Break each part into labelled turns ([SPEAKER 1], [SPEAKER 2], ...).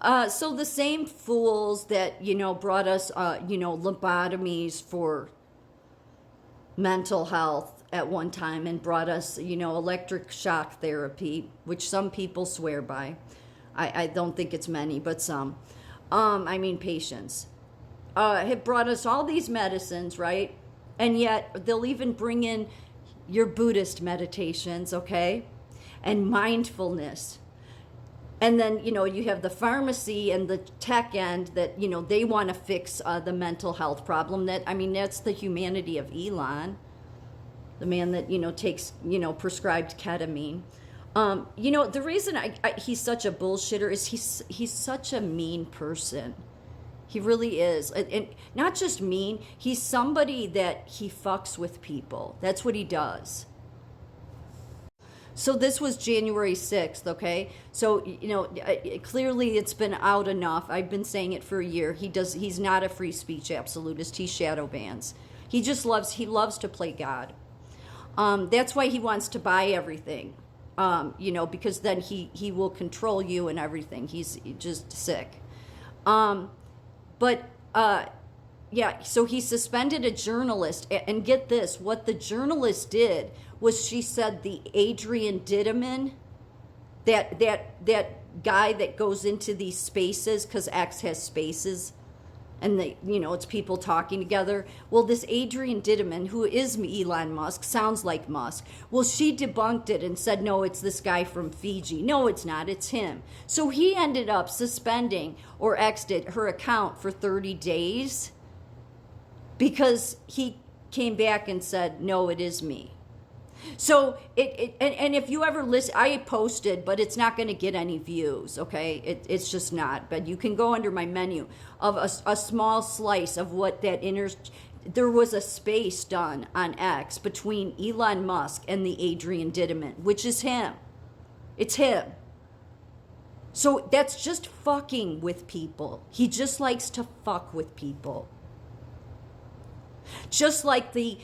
[SPEAKER 1] So the same fools that, brought us, lobotomies for mental health at one time and brought us, electric shock therapy, which some people swear by. I don't think it's many, but some. Patients. Have brought us all these medicines, right? And yet they'll even bring in your Buddhist meditations, okay? And mindfulness. And then, you have the pharmacy and the tech end that, they want to fix the mental health problem. That's the humanity of Elon, the man that, takes, prescribed ketamine. The reason he's such a bullshitter is he's such a mean person. He really is. And not just mean, he's somebody that he fucks with people. That's what he does. So this was January 6th, okay? So, clearly it's been out enough. I've been saying it for a year. He's not a free speech absolutist. He shadow bans. He loves to play God. That's why he wants to buy everything, because then he will control you and everything. He's just sick. So he suspended a journalist, and get this, what the journalist did was she said the Adrian Dittaman, that guy that goes into these spaces, because X has spaces, and it's people talking together. Well, this Adrian Dittaman, who is Elon Musk, sounds like Musk. Well, she debunked it and said, no, it's this guy from Fiji. No, it's not. It's him. So he ended up suspending, or X did, her account for 30 days because he came back and said, no, it is me. So and if you ever listen, I posted, but it's not going to get any views, okay? It's just not. But you can go under my menu of a small slice of what that there was a space done on X between Elon Musk and the Adrian Dittaman, which is him. It's him. So that's just fucking with people. He just likes to fuck with people. Just like the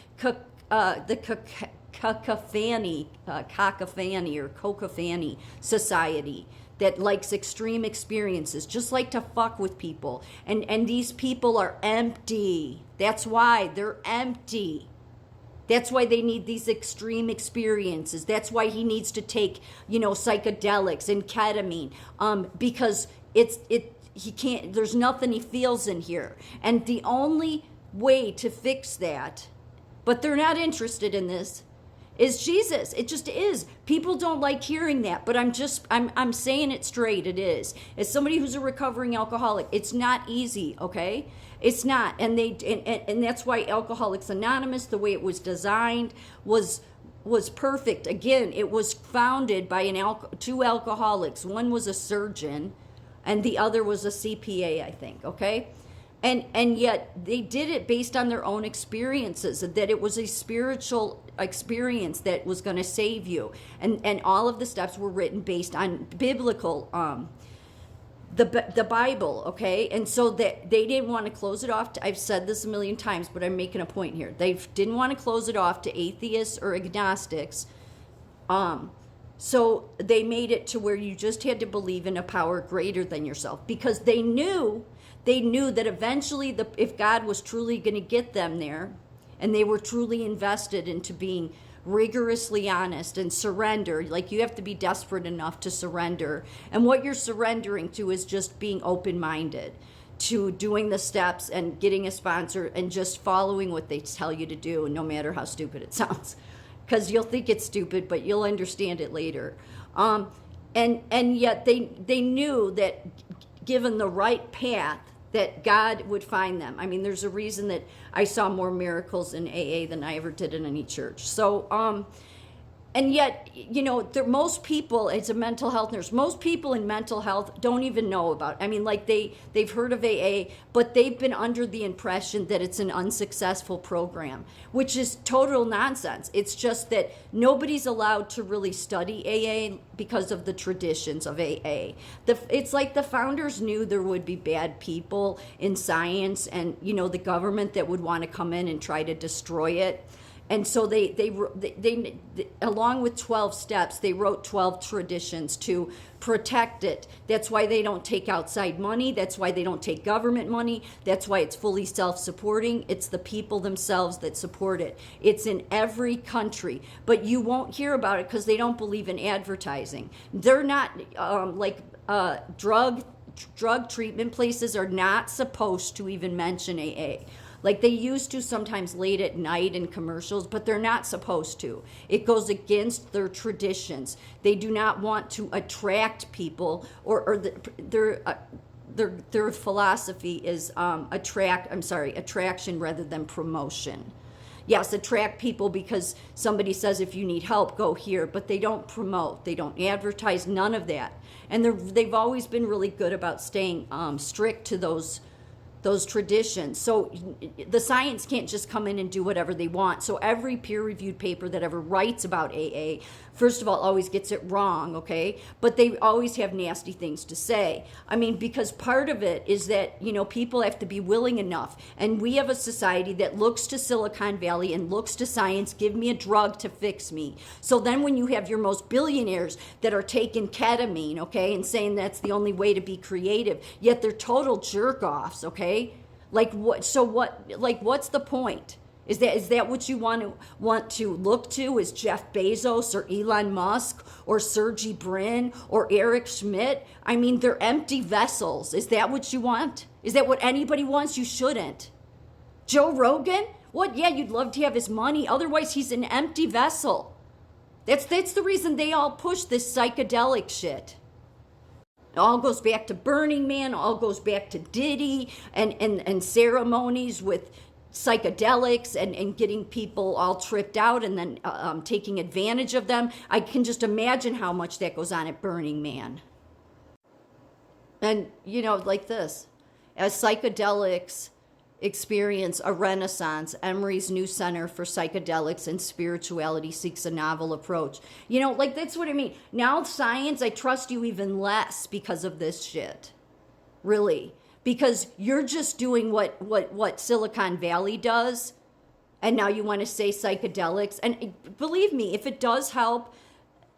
[SPEAKER 1] Cacophany or Cacophany Society that likes extreme experiences, just like to fuck with people. And these people are empty. That's why they're empty. That's why they need these extreme experiences. That's why he needs to take, psychedelics and ketamine, because he can't, there's nothing he feels in here. And the only way to fix that, but they're not interested in this, is Jesus. It just is. People don't like hearing that, but I'm saying it straight. It is. As somebody who's a recovering alcoholic, it's not easy, okay? It's not. And that's why Alcoholics Anonymous, the way it was designed, was perfect. Again, it was founded by two alcoholics. One was a surgeon and the other was a CPA, I think, okay? And yet they did it based on their own experiences, that it was a spiritual experience that was going to save you. And all of the steps were written based on biblical, the Bible, okay? And so that they didn't want to close it off I've said this a million times, but I'm making a point here. They didn't want to close it off to atheists or agnostics. So they made it to where you just had to believe in a power greater than yourself, because they knew that eventually if God was truly going to get them there, and they were truly invested into being rigorously honest and surrender, like you have to be desperate enough to surrender. And what you're surrendering to is just being open-minded to doing the steps and getting a sponsor and just following what they tell you to do, no matter how stupid it sounds. Because you'll think it's stupid, but you'll understand it later. And yet they knew that given the right path, that God would find them. There's a reason that I saw more miracles in AA than I ever did in any church. So, and yet, most people, as a mental health nurse, most people in mental health don't even know about it. They've heard of AA, but they've been under the impression that it's an unsuccessful program, which is total nonsense. It's just that nobody's allowed to really study AA because of the traditions of AA. It's like the founders knew there would be bad people in science and, the government that would want to come in and try to destroy it. And so they along with 12 steps, they wrote 12 traditions to protect it. That's why they don't take outside money. That's why they don't take government money. That's why it's fully self-supporting. It's the people themselves that support it. It's in every country, but you won't hear about it because they don't believe in advertising. They're not drug treatment places are not supposed to even mention AA. Like they used to sometimes late at night in commercials, but they're not supposed to. It goes against their traditions. They do not want to attract people, or their philosophy is attraction rather than promotion. Yes, attract people because somebody says if you need help, go here, but they don't promote, they don't advertise, none of that. And they've always been really good about staying strict to those traditions. So the science can't just come in and do whatever they want. So every peer-reviewed paper that ever writes about AA, first of all, always gets it wrong, okay? But they always have nasty things to say. I mean, because part of it is that, people have to be willing enough. And we have a society that looks to Silicon Valley and looks to science, give me a drug to fix me. So then when you have your most billionaires that are taking ketamine, okay, and saying that's the only way to be creative, yet they're total jerk-offs, okay? Like what? So what? Like what's the point? Is that what you want to look to? Is Jeff Bezos or Elon Musk or Sergey Brin or Eric Schmidt? I mean, they're empty vessels. Is that what you want? Is that what anybody wants? You shouldn't. Joe Rogan? What? Yeah, you'd love to have his money. Otherwise, he's an empty vessel. That's the reason they all push this psychedelic shit. It all goes back to Burning Man, all goes back to Diddy and ceremonies with psychedelics and getting people all tripped out and then taking advantage of them. I can just imagine how much that goes on at Burning Man. And, like this, as psychedelics experience a renaissance, Emory's new Center for Psychedelics and Spirituality seeks a novel approach. That's what I mean. Now science, I trust you even less because of this shit. Really. Because you're just doing what Silicon Valley does, and now you want to say psychedelics. And believe me, if it does help,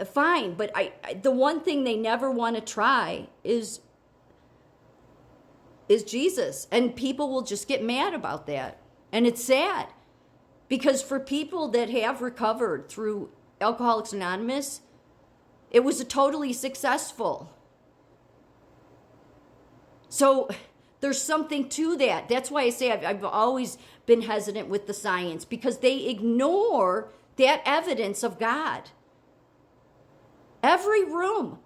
[SPEAKER 1] fine. But the one thing they never want to try is Jesus. And people will just get mad about that. And it's sad. Because for people that have recovered through Alcoholics Anonymous, it was a totally successful. So there's something to that. That's why I say I've always been hesitant with the science, because they ignore that evidence of God. Every room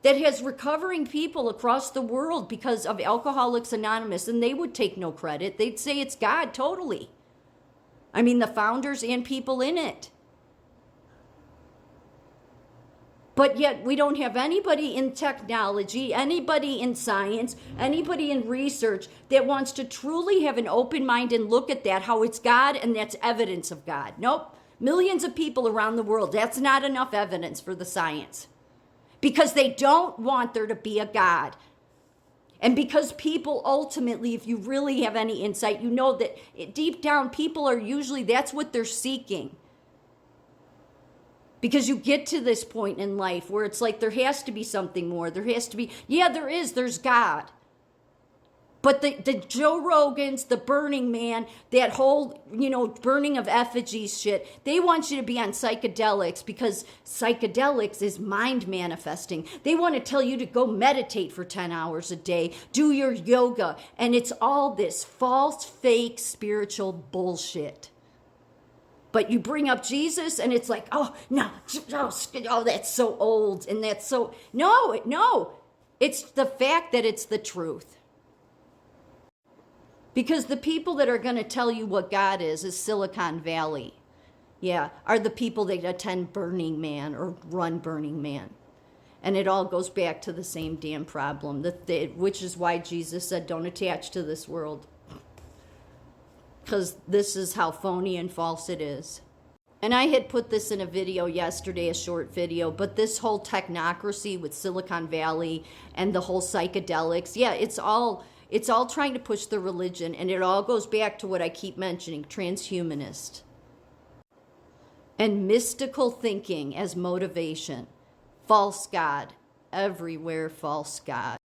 [SPEAKER 1] that has recovering people across the world because of Alcoholics Anonymous, and they would take no credit. They'd say it's God totally. I mean, the founders and people in it. But yet we don't have anybody in technology, anybody in science, anybody in research that wants to truly have an open mind and look at that, how it's God and that's evidence of God. Nope. Millions of people around the world, that's not enough evidence for the science. Because they don't want there to be a God. And because people ultimately, if you really have any insight, you know that deep down people are usually, that's what they're seeking. Because you get to this point in life where it's like there has to be something more. There has to be, there's God. But the Joe Rogans, the Burning Man, that whole, burning of effigies shit, they want you to be on psychedelics because psychedelics is mind manifesting. They want to tell you to go meditate for 10 hours a day, do your yoga, and it's all this false, fake, spiritual bullshit. But you bring up Jesus and it's like, oh, no, that's so old and that's so, no, it's the fact that it's the truth. Because the people that are going to tell you what God is Silicon Valley. Yeah, are the people that attend Burning Man or run Burning Man. And it all goes back to the same damn problem, which is why Jesus said, don't attach to this world. Because this is how phony and false it is. And I had put this in a video yesterday, a short video, but this whole technocracy with Silicon Valley and the whole psychedelics, it's all trying to push the religion, and it all goes back to what I keep mentioning, transhumanist. and mystical thinking as motivation. False God. Everywhere false God.